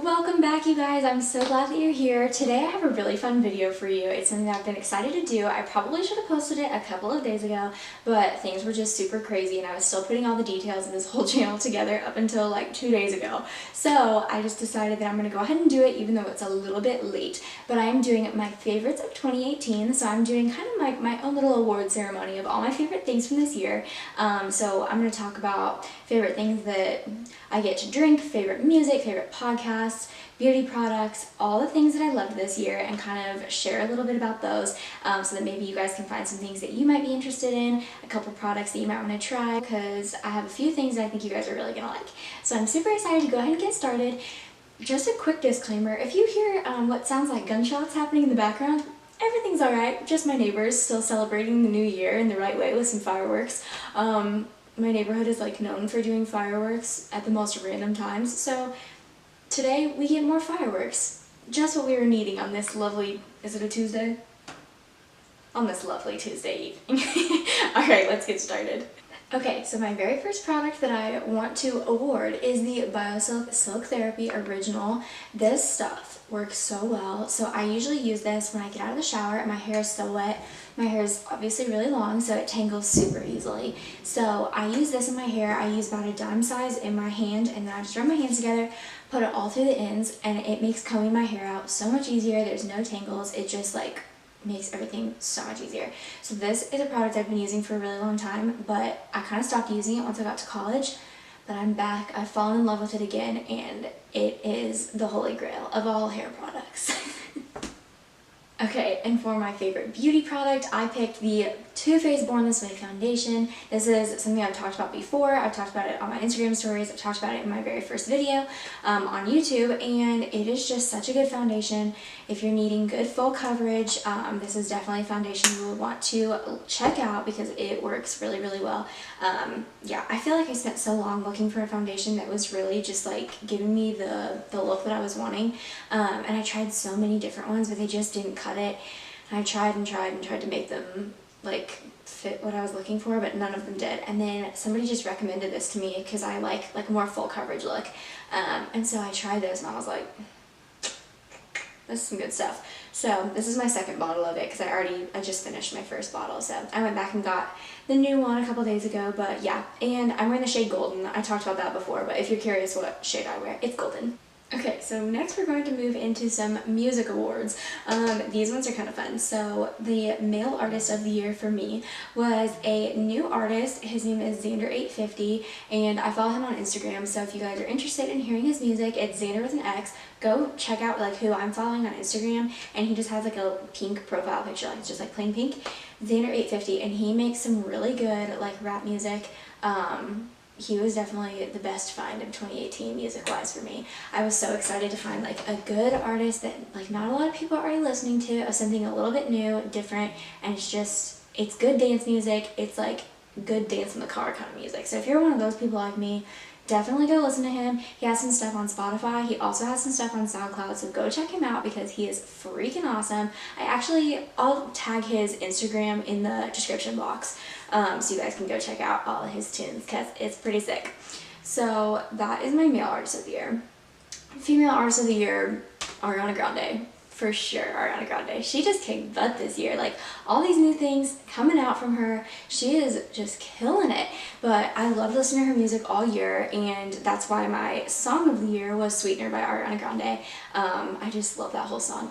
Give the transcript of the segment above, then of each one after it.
Welcome back, you guys. I'm so glad that you're here. Today I have a really fun video for you. It's something that I've been excited to do. I probably should have posted it a couple of days ago, but things were just super crazy and I was still putting all the details of this whole channel together up until like 2 days ago. So I just decided that I'm going to go ahead and do it even though it's a little bit late. But I am doing my favorites of 2018, so I'm doing kind of like my own little award ceremony of all my favorite things from this year. So I'm going to talk about favorite things that I get to drink, favorite music, favorite podcasts, beauty products, all the things that I loved this year, and kind of share a little bit about those so that maybe you guys can find some things that you might be interested in, a couple products that you might want to try, because I have a few things that I think you guys are really going to like. So I'm super excited to go ahead and get started. Just a quick disclaimer, if you hear what sounds like gunshots happening in the background, everything's alright, just my neighbors still celebrating the new year in the right way with some fireworks. My neighborhood is like known for doing fireworks at the most random times, so today we get more fireworks. Just what we were needing on this lovely, is it a Tuesday? On this lovely Tuesday evening. Alright, let's get started. Okay, so my very first product that I want to award is the BioSilk Silk Therapy Original. This stuff works so well. So I usually use this when I get out of the shower and my hair is still wet. My hair is obviously really long, so it tangles super easily. So I use this in my hair. I use about a dime size in my hand, and then I just rub my hands together, put it all through the ends, and it makes combing my hair out so much easier. There's no tangles. It just like makes everything so much easier. So this is a product I've been using for a really long time, but I kind of stopped using it once I got to college. But I'm back, I've fallen in love with it again, and it is the holy grail of all hair products. Okay, and for my favorite beauty product, I picked the Too Faced Born This Way foundation. This is something I've talked about before. I've talked about it on my Instagram stories. I've talked about it in my very first video on YouTube, and it is just such a good foundation. If you're needing good full coverage, this is definitely a foundation you would want to check out because it works really, really well. Yeah, I feel like I spent so long looking for a foundation that was really just like giving me the look that I was wanting, and I tried so many different ones, but they just didn't cut it. And I tried and tried and tried to make them like fit what I was looking for, but none of them did. And then somebody just recommended this to me because I like a more full coverage look, and so I tried this and I was like, this is some good stuff. So this is my second bottle of it because I just finished my first bottle, so I went back and got the new one a couple days ago. But yeah, and I'm wearing the shade Golden. I talked about that before, but if you're curious what shade I wear, it's Golden. Okay, so next we're going to move into some music awards. These ones are kind of fun. So the male artist of the year for me was a new artist. His name is Xander850, and I follow him on Instagram. So if you guys are interested in hearing his music, it's Xander with an X. Go check out like who I'm following on Instagram, and he just has like a pink profile picture, like it's just like plain pink. Xander850, and he makes some really good like rap music. He was definitely the best find of 2018 music-wise for me. I was so excited to find like a good artist that like not a lot of people are already listening to, of something a little bit new, different, and it's good dance music. It's like good dance in the car kind of music. So if you're one of those people like me, definitely go listen to him. He has some stuff on Spotify. He also has some stuff on SoundCloud, so go check him out because he is freaking awesome. I'll tag his Instagram in the description box so you guys can go check out all of his tunes because it's pretty sick. So that is my male artist of the year. Female artist of the year, Ariana Grande. For sure, Ariana Grande. She just kicked butt this year. Like, all these new things coming out from her. She is just killing it. But I love listening to her music all year, and that's why my song of the year was Sweetener by Ariana Grande. I just love that whole song.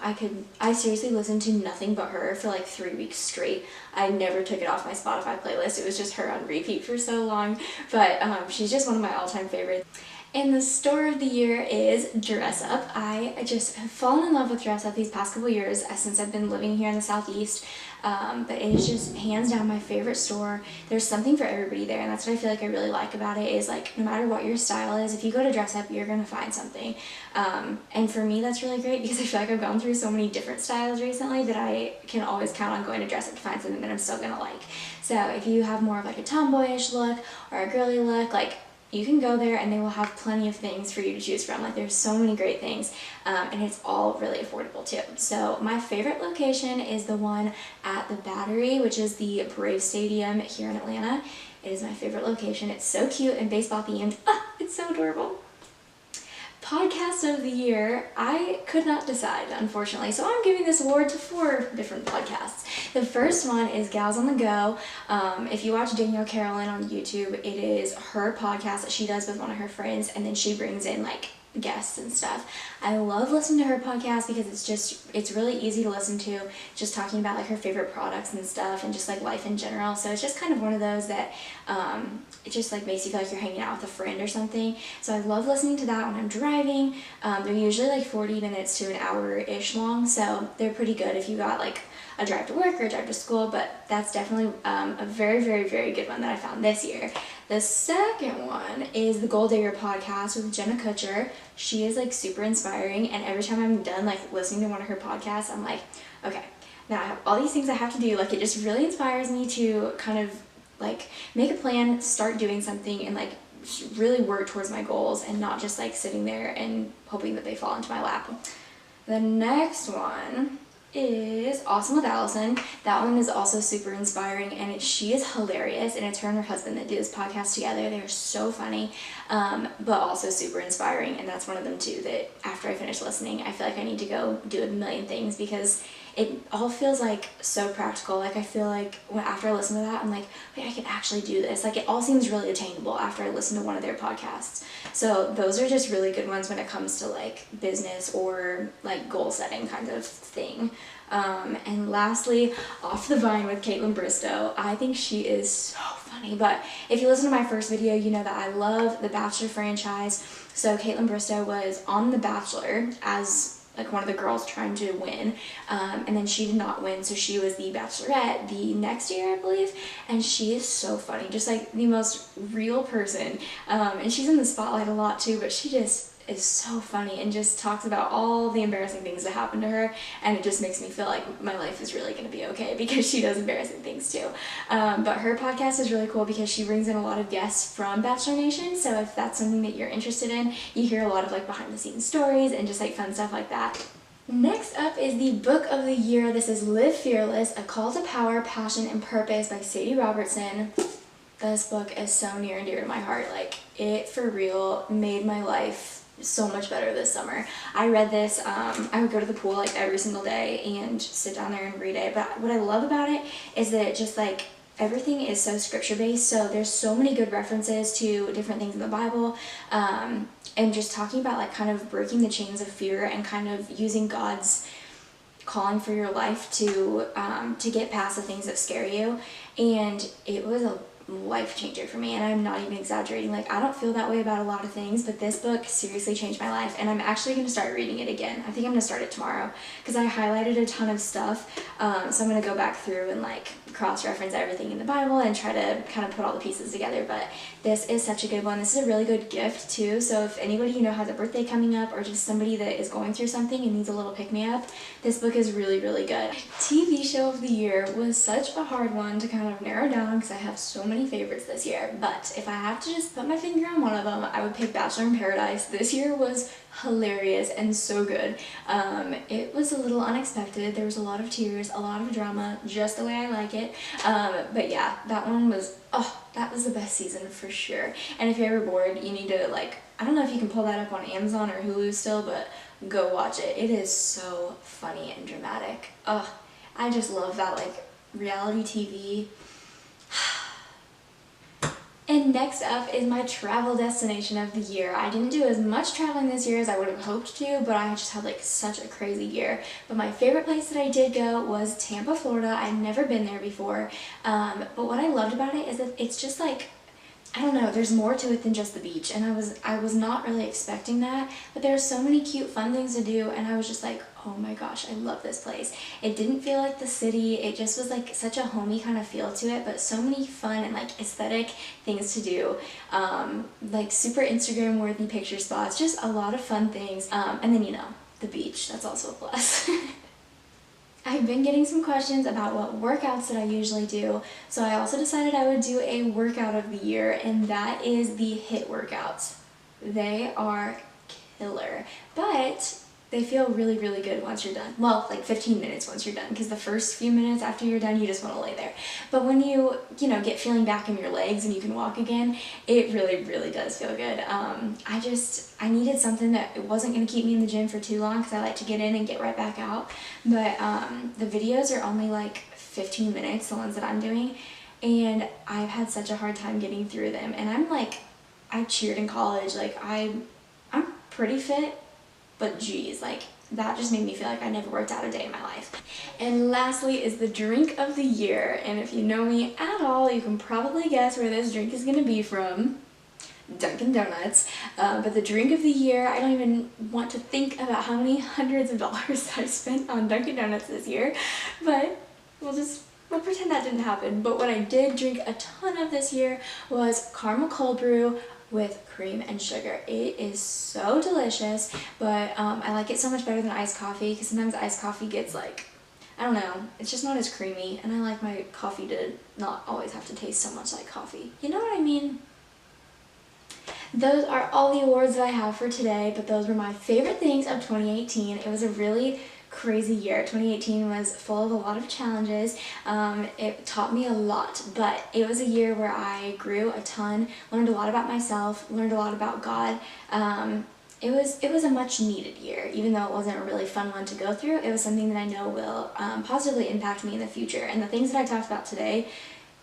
I seriously listened to nothing but her for like 3 weeks straight. I never took it off my Spotify playlist. It was just her on repeat for so long. But she's just one of my all-time favorites. And the store of the year is Dress Up. I just have fallen in love with Dress Up these past couple years since I've been living here in the Southeast. But it is just hands down my favorite store. There's something for everybody there, and that's what I feel like I really like about it, is like no matter what your style is, if you go to Dress Up, you're going to find something. And for me, that's really great because I feel like I've gone through so many different styles recently that I can always count on going to Dress Up to find something that I'm still going to like. So if you have more of like a tomboyish look or a girly look, like, you can go there and they will have plenty of things for you to choose from. Like, there's so many great things, and it's all really affordable too. So my favorite location is the one at the Battery, which is the Brave Stadium here in Atlanta. It is my favorite location. It's so cute and baseball themed. Ah, it's so adorable. podcast of the year, I could not decide, unfortunately. So I'm giving this award to 4 different podcasts. The first one is Gals on the Go. If you watch Danielle Carolyn on YouTube, it is her podcast that she does with one of her friends, and then she brings in like guests and stuff. I love listening to her podcast because it's really easy to listen to, just talking about like her favorite products and stuff and just like life in general. So it's just kind of one of those that it just like makes you feel like you're hanging out with a friend or something. So I love listening to that when I'm driving. They're usually like 40 minutes to an hour-ish long, so they're pretty good if you got like a drive to work or a drive to school, but that's definitely a very, very, very good one that I found this year. The second one is the Goal Digger podcast with Jenna Kutcher. She is like super inspiring, and every time I'm done like listening to one of her podcasts, I'm like, okay, now I have all these things I have to do. Like, it just really inspires me to kind of like make a plan, start doing something, and like really work towards my goals and not just like sitting there and hoping that they fall into my lap. The next one is Awesome with Alison. That one is also super inspiring, and she is hilarious, and it's her and her husband that do this podcast together. They're so funny, but also super inspiring, and that's one of them too that after I finish listening, I feel like I need to go do a million things because it all feels like so practical. Like, I feel like after I listen to that, I'm like, wait, I can actually do this. Like, it all seems really attainable after I listen to one of their podcasts. So those are just really good ones when it comes to like business or like goal setting kind of thing. And lastly, Off the Vine with Kaitlyn Bristowe. I think she is so funny, but if you listen to my first video, you know that I love the Bachelor franchise. So Kaitlyn Bristowe was on The Bachelor as like one of the girls trying to win, and then she did not win, so she was the Bachelorette the next year, I believe, and she is so funny, just like the most real person, and she's in the spotlight a lot too, but she just is so funny and just talks about all the embarrassing things that happened to her, and it just makes me feel like my life is really going to be okay because she does embarrassing things too. But her podcast is really cool because she brings in a lot of guests from Bachelor Nation, so if that's something that you're interested in, you hear a lot of like behind the scenes stories and just like fun stuff like that. Next up is the book of the year. This is Live Fearless, A Call to Power, Passion, and Purpose by Sadie Robertson. This book is so near and dear to my heart. Like, it for real made my life so much better this summer. I read this, I would go to the pool like every single day and sit down there and read it, but what I love about it is that it just like everything is so scripture based, so there's so many good references to different things in the Bible, and just talking about like kind of breaking the chains of fear and kind of using God's calling for your life to get past the things that scare you. And it was a life changer for me, and I'm not even exaggerating. Like, I don't feel that way about a lot of things, but this book seriously changed my life, and I'm actually going to start reading it again. I think I'm going to start it tomorrow because I highlighted a ton of stuff, so I'm going to go back through and like cross-reference everything in the Bible and try to kind of put all the pieces together. But this is such a good one. This is a really good gift too, so if anybody you know has a birthday coming up or just somebody that is going through something and needs a little pick-me-up, this book is really, really good. TV show of the year was such a hard one to kind of narrow down because I have so many favorites this year, but if I have to just put my finger on one of them, I would pick Bachelor in Paradise. This year was hilarious and so good. It was a little unexpected. There was a lot of tears, a lot of drama, just the way I like it. But yeah, that one was, that was the best season for sure. And if you're ever bored, you need to like, I don't know if you can pull that up on Amazon or Hulu still, but go watch it. It is so funny and dramatic. I just love that like reality TV. And next up is my travel destination of the year. I didn't do as much traveling this year as I would have hoped to, but I just had like such a crazy year. But my favorite place that I did go was Tampa, Florida. I'd never been there before, but what I loved about it is that it's just like, I don't know, there's more to it than just the beach, and I was not really expecting that, but there are so many cute fun things to do, and I was just like, oh my gosh, I love this place. It didn't feel like the city, it just was like such a homey kind of feel to it, but so many fun and like aesthetic things to do, like super Instagram worthy picture spots, just a lot of fun things, and then, you know, the beach, that's also a plus. I've been getting some questions about what workouts that I usually do, so I also decided I would do a workout of the year, and that is the HIIT workouts. They are killer, but they feel really, really good once you're done. Well, like 15 minutes once you're done, because the first few minutes after you're done, you just want to lay there. But when you know, get feeling back in your legs and you can walk again, it really, really does feel good. I needed something that it wasn't going to keep me in the gym for too long, because I like to get in and get right back out. But the videos are only like 15 minutes, the ones that I'm doing, and I've had such a hard time getting through them. And I'm like, I cheered in college, like I'm pretty fit, but geez, like that just made me feel like I never worked out a day in my life. And lastly is the drink of the year, and if you know me at all, you can probably guess where this drink is going to be from. Dunkin' Donuts. But the drink of the year, I don't even want to think about how many hundreds of dollars I spent on Dunkin' Donuts this year, but we'll pretend that didn't happen. But what I did drink a ton of this year was caramel cold brew with cream and sugar. It is so delicious, but I like it so much better than iced coffee, because sometimes iced coffee gets like, I don't know, it's just not as creamy, and I like my coffee to not always have to taste so much like coffee. You know what I mean? Those are all the awards that I have for today, but those were my favorite things of 2018. It was a really crazy year. 2018 was full of a lot of challenges. It taught me a lot, but it was a year where I grew a ton, learned a lot about myself, learned a lot about God. It was a much needed year. Even though it wasn't a really fun one to go through, it was something that I know will positively impact me in the future. And the things that I talked about today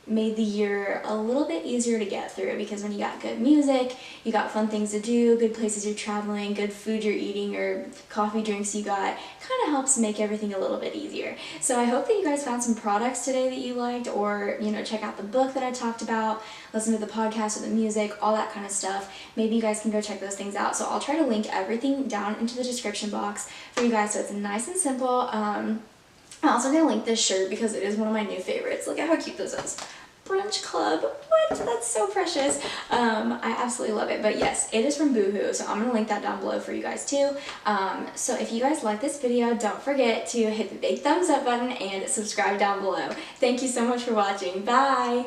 made the year a little bit easier to get through, because when you got good music, you got fun things to do, good places you're traveling, good food you're eating, or coffee drinks you got, kind of helps make everything a little bit easier. So I hope that you guys found some products today that you liked, or, you know, check out the book that I talked about, listen to the podcast with the music, all that kind of stuff. Maybe you guys can go check those things out. So I'll try to link everything down into the description box for you guys, so it's nice and simple. I'm also going to link this shirt because it is one of my new favorites. Look at how cute this is. Brunch Club. What? That's so precious. I absolutely love it. But yes, it is from Boohoo, so I'm going to link that down below for you guys too. So if you guys like this video, don't forget to hit the big thumbs up button and subscribe down below. Thank you so much for watching. Bye!